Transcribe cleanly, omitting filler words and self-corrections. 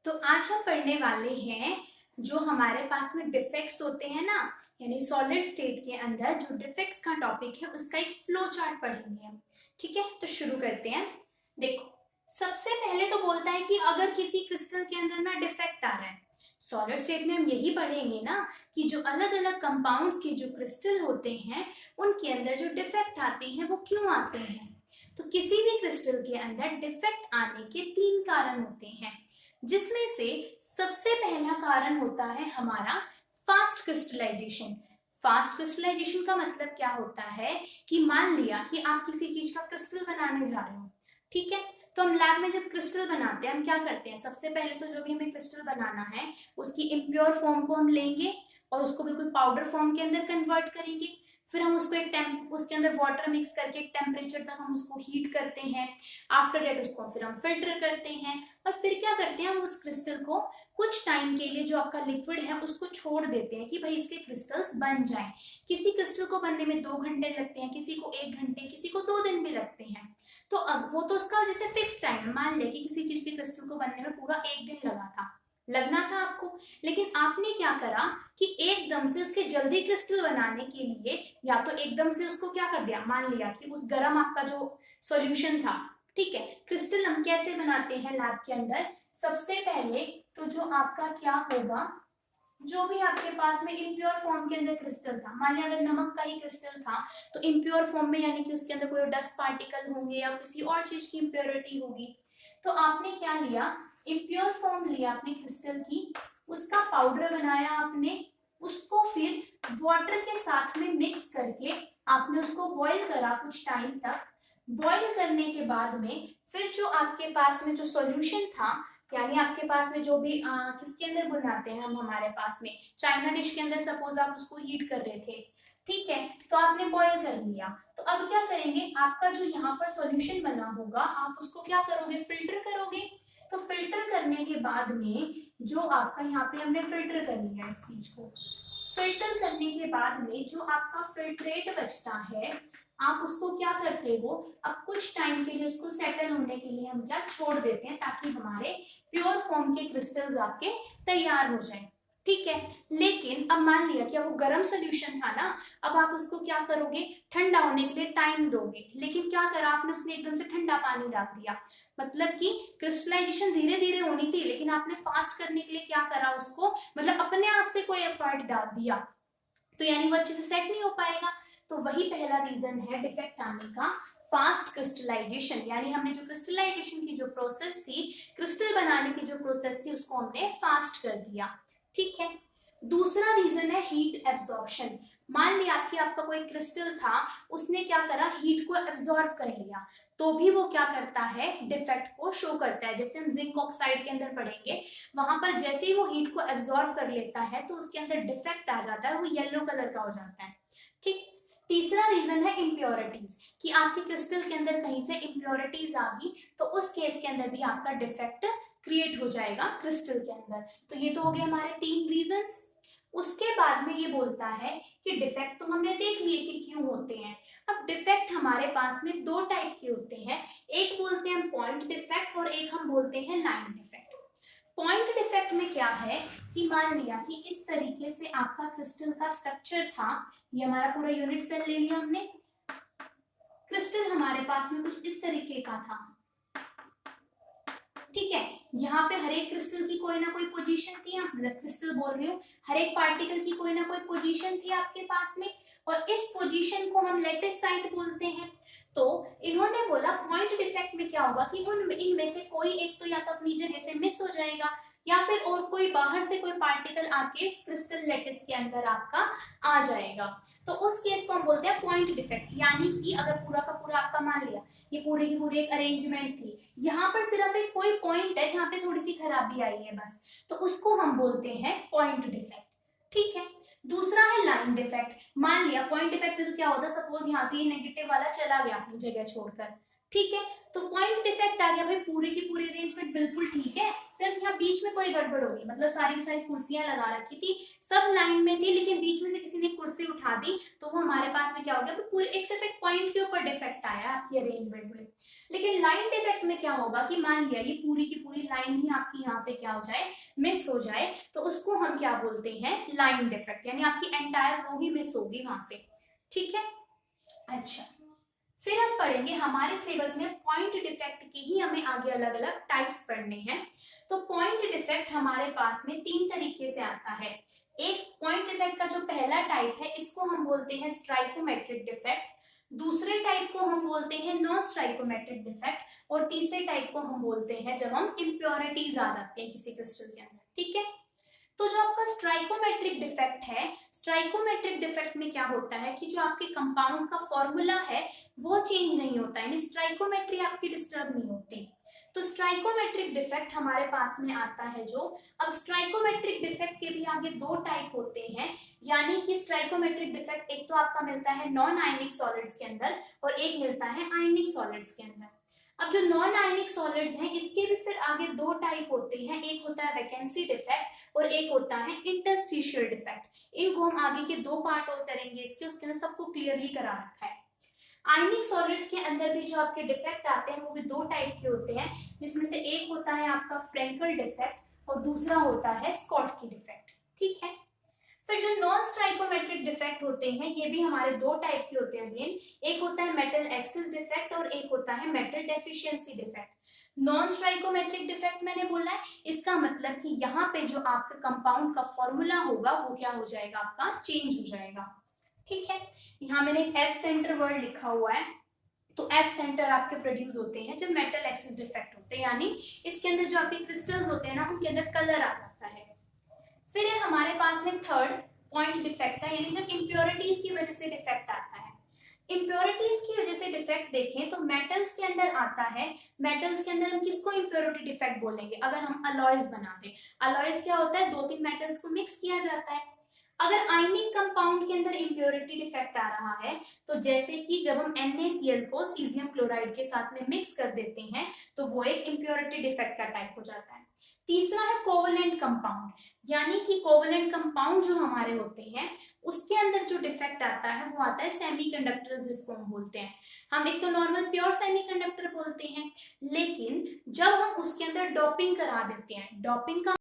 तो आज हम पढ़ने वाले हैं जो हमारे पास में डिफेक्ट्स होते हैं ना, यानी सॉलिड स्टेट के अंदर जो डिफेक्ट्स का टॉपिक है उसका एक फ्लो चार्ट पढ़ेंगे हम। ठीक है, तो शुरू करते हैं। देखो, सबसे पहले तो बोलता है कि अगर किसी क्रिस्टल के अंदर ना डिफेक्ट आ रहा है, सॉलिड स्टेट में हम यही पढ़ेंगे ना कि जो अलग अलग कंपाउंड्स के जो क्रिस्टल होते हैं उनके अंदर जो डिफेक्ट आते हैं वो क्यों आते हैं। तो किसी भी क्रिस्टल के अंदर डिफेक्ट आने के तीन कारण होते हैं, जिसमें से सबसे पहला कारण होता है हमारा फास्ट क्रिस्टलाइजेशन। फास्ट क्रिस्टलाइजेशन का मतलब क्या होता है कि मान लिया कि आप किसी चीज का क्रिस्टल बनाने जा रहे हो। ठीक है, तो हम लैब में जब क्रिस्टल बनाते हैं हम क्या करते हैं, सबसे पहले तो जो भी हमें क्रिस्टल बनाना है उसकी इम्प्योर फॉर्म को हम लेंगे और उसको बिल्कुल पाउडर फॉर्म के अंदर कन्वर्ट करेंगे। फिर हम उसको उसके अंदर वाटर मिक्स करके एक टेम्परेचर तक हम उसको हीट करते हैं। आफ्टर डेट उसको फिर हम फिल्टर करते हैं और फिर क्या करते हैं, हम उस क्रिस्टल को कुछ टाइम के लिए जो आपका लिक्विड है उसको छोड़ देते हैं कि भाई इसके क्रिस्टल्स बन जाएं। किसी क्रिस्टल को बनने में 2 घंटे लगते हैं, किसी को 1 घंटे, किसी को 2 दिन भी लगते हैं। तो अब वो तो उसका जैसे फिक्स टाइम है। मान लिया कि किसी चीज के क्रिस्टल को बनने में पूरा 1 दिन लगना था आपको, लेकिन आपने क्या करा कि एकदम से उसके जल्दी क्रिस्टल बनाने के लिए या तो एकदम से उसको क्या कर दिया, मान लिया कि उस गर्म आपका जो सॉल्यूशन था। ठीक है, क्रिस्टल हम कैसे बनाते हैं लैब के अंदर, सबसे पहले तो जो आपका क्या होगा, जो भी आपके पास में इम्प्योर फॉर्म के अंदर क्रिस्टल था, मान लिया अगर नमक का ही क्रिस्टल था तो इम्प्योर फॉर्म में यानी कि उसके अंदर कोई डस्ट पार्टिकल होंगे या किसी और चीज की इम्प्योरिटी होगी। तो आपने क्या लिया, इम्प्योर फॉर्म लिया आपने क्रिस्टल की, उसका पाउडर बनाया आपने, उसको फिर वाटर के साथ में मिक्स करके आपने उसको बॉईल करा कुछ टाइम तक। बॉईल करने के बाद में फिर जो आपके पास में जो सॉल्यूशन था, यानी आपके पास में जो भी किसके अंदर बनाते हैं हम, हमारे पास में चाइना डिश के अंदर सपोज आप उसको हीट कर रहे थे। ठीक है, तो आपने बॉईल कर लिया। तो अब क्या करेंगे, आपका जो यहाँ पर सॉल्यूशन बना होगा आप उसको क्या करोगे, फिल्टर करोगे। तो फिल्टर करने के बाद में जो आपका यहाँ पे हमने फिल्टर कर लिया, इस चीज को फिल्टर करने के बाद में जो आपका फिल्ट्रेट बचता है आप उसको क्या करते हो, अब कुछ टाइम के लिए उसको सेटल होने के लिए हम क्या छोड़ देते हैं ताकि हमारे प्योर फॉर्म के क्रिस्टल्स आपके तैयार हो जाएं। ठीक है, लेकिन अब मान लिया कि वो गर्म सोल्यूशन था ना, अब आप उसको क्या करोगे, ठंडा होने के लिए टाइम दोगे। लेकिन क्या करा आपने, उसने एकदम से ठंडा पानी डाल दिया, मतलब कि क्रिस्टलाइजेशन धीरे धीरे होनी थी लेकिन आपने फास्ट करने के लिए क्या करा उसको, मतलब अपने आप से कोई एफर्ट डाल दिया, तो यानी वो अच्छे से सेट नहीं हो पाएगा। तो वही पहला रीजन है डिफेक्ट आने का, फास्ट क्रिस्टलाइजेशन। यानी हमने जो क्रिस्टलाइजेशन की जो प्रोसेस थी, क्रिस्टल बनाने की जो प्रोसेस थी उसको हमने फास्ट कर दिया। ठीक है, दूसरा रीजन है हीट एब्जॉर्प्शन। मान लिया आपकी आपका कोई क्रिस्टल था, उसने क्या करा, हीट को एब्जॉर्ब कर लिया, तो भी वो क्या करता है, डिफेक्ट को शो करता है। जैसे हम जिंक ऑक्साइड के अंदर पढ़ेंगे, वहां पर जैसे ही वो हीट को एब्जॉर्ब कर लेता है तो उसके अंदर डिफेक्ट आ जाता है, वो येलो कलर का हो जाता है। ठीक, तीसरा रीजन है इम्प्योरिटीज, कि आपके क्रिस्टल के अंदर कहीं से इम्प्योरिटीज आ गई तो उस केस के अंदर भी आपका डिफेक्ट क्रिएट हो जाएगा क्रिस्टल के अंदर। तो ये तो हो गए हमारे 3 रीजंस। उसके बाद में ये बोलता है कि डिफेक्ट तो हमने देख लिए कि क्यों होते हैं। अब डिफेक्ट हमारे पास में 2 टाइप के होते हैं, एक बोलते हैं पॉइंट डिफेक्ट और एक हम बोलते हैं लाइन डिफेक्ट। पॉइंट डिफेक्ट में क्या है कि मान लिया कि इस तरीके से आपका क्रिस्टल का स्ट्रक्चर था, ये हमारा पूरा यूनिट सेल ले लिया हमने, क्रिस्टल हमारे पास में कुछ इस तरीके का था। ठीक है, यहाँ पे हर एक क्रिस्टल की कोई ना कोई पोजीशन थी, मतलब क्रिस्टल बोल रही हूँ, हर एक पार्टिकल की कोई ना कोई पोजीशन थी आपके पास में, और इस पोजीशन को हम लेटिस साइट बोलते हैं। तो इन्होंने बोला पॉइंट डिफेक्ट में क्या होगा कि इनमें से कोई एक तो या तो अपनी जगह से मिस हो जाएगा या फिर और कोई बाहर से कोई पार्टिकल आके इस क्रिस्टल लेटिस के अंदर आपका आ जाएगा। तो उस केस को हम बोलते हैं पॉइंट डिफेक्ट। यानी कि अगर पूरा का पूरा आपका मान लिया ये पूरी की पूरी एक अरेंजमेंट थी, यहाँ पर सिर्फ एक कोई पॉइंट है जहाँ पे थोड़ी सी खराबी आई है बस, तो उसको हम बोलते हैं पॉइंट डिफेक्ट। ठीक है, दूसरा है लाइन डिफेक्ट। मान लिया पॉइंट डिफेक्ट में तो क्या होता है, सपोज यहाँ से ये नेगेटिव वाला चला गया अपनी जगह छोड़कर, ठीक है, तो पॉइंट डिफेक्ट आ गया भाई, पूरी की पूरी अरेंजमेंट बिल्कुल ठीक है, सिर्फ यहाँ बीच में कोई गड़बड़ होगी, मतलब सारी की सारी कुर्सियां लगा रखी थी, सब लाइन में थी, लेकिन बीच में से किसी ने कुर्सी उठा दी, तो वो हमारे पास में क्या हो गया, पूरे एक सिर्फ एक पॉइंट के ऊपर डिफेक्ट आया आपकी अरेंजमेंट में। लेकिन लाइन डिफेक्ट में क्या होगा कि मान लिया ये पूरी की पूरी लाइन ही आपकी यहाँ से क्या हो जाए, मिस हो जाए, तो उसको हम क्या बोलते हैं, लाइन डिफेक्ट, यानी आपकी एंटायर रो ही मिस होगी वहां से। ठीक है, अच्छा, फिर हम पढ़ेंगे हमारे सिलेबस में पॉइंट डिफेक्ट के ही हमें आगे अलग अलग टाइप्स पढ़ने हैं। तो पॉइंट डिफेक्ट हमारे पास में 3 तरीके से आता है। एक पॉइंट डिफेक्ट का जो पहला टाइप है, इसको हम बोलते हैं स्ट्राइकोमेट्रिक डिफेक्ट, दूसरे टाइप को हम बोलते हैं नॉन स्ट्राइकोमेट्रिक डिफेक्ट, और तीसरे टाइप को हम बोलते हैं जब हम इम्प्योरिटीज आ जाते हैं किसी क्रिस्टल के अंदर। ठीक है, तो जो आपका स्ट्राइकोमेट्रिक डिफेक्ट है, स्ट्राइकोमेट्रिक डिफेक्ट में क्या होता है कि जो आपके कंपाउंड का फॉर्मूला है वो चेंज नहीं होता, यानी स्ट्राइकोमेट्री आपकी डिस्टर्ब नहीं होती। तो स्ट्राइकोमेट्रिक डिफेक्ट हमारे पास में आता है जो, अब स्ट्राइकोमेट्रिक डिफेक्ट के भी आगे 2 टाइप होते हैं, यानी कि स्ट्राइकोमेट्रिक डिफेक्ट एक तो आपका मिलता है नॉन आयनिक सॉलिड्स के अंदर और एक मिलता है आयनिक सॉलिड्स के अंदर। अब जो नॉन आयनिक सॉलिड्स हैं इसके भी फिर आगे 2 टाइप होते हैं, एक होता है वैकेंसी डिफेक्ट और एक होता है इंटरस्टिशियल डिफेक्ट। इनको हम आगे के 2 पार्ट और करेंगे इसके, उसके अंदर सबको क्लियरली करा रखा है। आयनिक सॉलिड्स के अंदर भी जो आपके डिफेक्ट आते हैं वो भी 2 टाइप के होते हैं, जिसमें से एक होता है आपका फ्रेंकल डिफेक्ट और दूसरा होता है स्कॉटकी डिफेक्ट। ठीक है, फिर जो नॉन स्ट्राइकोमेट्रिक डिफेक्ट होते हैं ये भी हमारे 2 टाइप के होते हैं अगेन, एक होता है मेटल एक्सिस डिफेक्ट और एक होता है metal deficiency defect. Non stoichiometric defect मैंने बोला है, इसका मतलब कि यहाँ पे जो आपके कंपाउंड का फॉर्मूला होगा वो क्या हो जाएगा, आपका चेंज हो जाएगा। ठीक है, यहाँ मैंने एक एफ सेंटर वर्ड लिखा हुआ है, तो एफ सेंटर आपके प्रोड्यूस होते हैं जब मेटल एक्सिस डिफेक्ट होते हैं, यानी इसके अंदर जो आपके क्रिस्टल्स होते हैं ना उनके अंदर कलर आ जाता है। फिर हमारे पास में थर्ड पॉइंट डिफेक्ट है, यानी जब इम्प्योरिटीज की वजह से डिफेक्ट आता है। इम्प्योरिटीज की वजह से डिफेक्ट देखें तो मेटल्स के अंदर आता है, मेटल्स के अंदर हम किसको इम्प्योरिटी डिफेक्ट बोलेंगे, अगर हम अलॉयज बनाते, अलॉयज क्या होता है, 2-3 मेटल्स को मिक्स किया जाता है। अगर आयनिक कंपाउंड के अंदर इम्प्योरिटी डिफेक्ट आ रहा है, तो जैसे कि जब हम NaCl को सीजियम क्लोराइड के साथ में मिक्स कर देते हैं तो वो एक इम्प्योरिटी डिफेक्ट का टाइप हो जाता है। तीसरा है कोवेलेंट कंपाउंड, यानी कि कोवेलेंट कंपाउंड जो हमारे होते हैं उसके अंदर जो डिफेक्ट आता है वो आता है सेमीकंडक्टर्स, जिसको हम बोलते हैं। हम एक तो नॉर्मल प्योर सेमीकंडक्टर बोलते हैं, लेकिन जब हम उसके अंदर डोपिंग करा देते हैं, डोपिंग का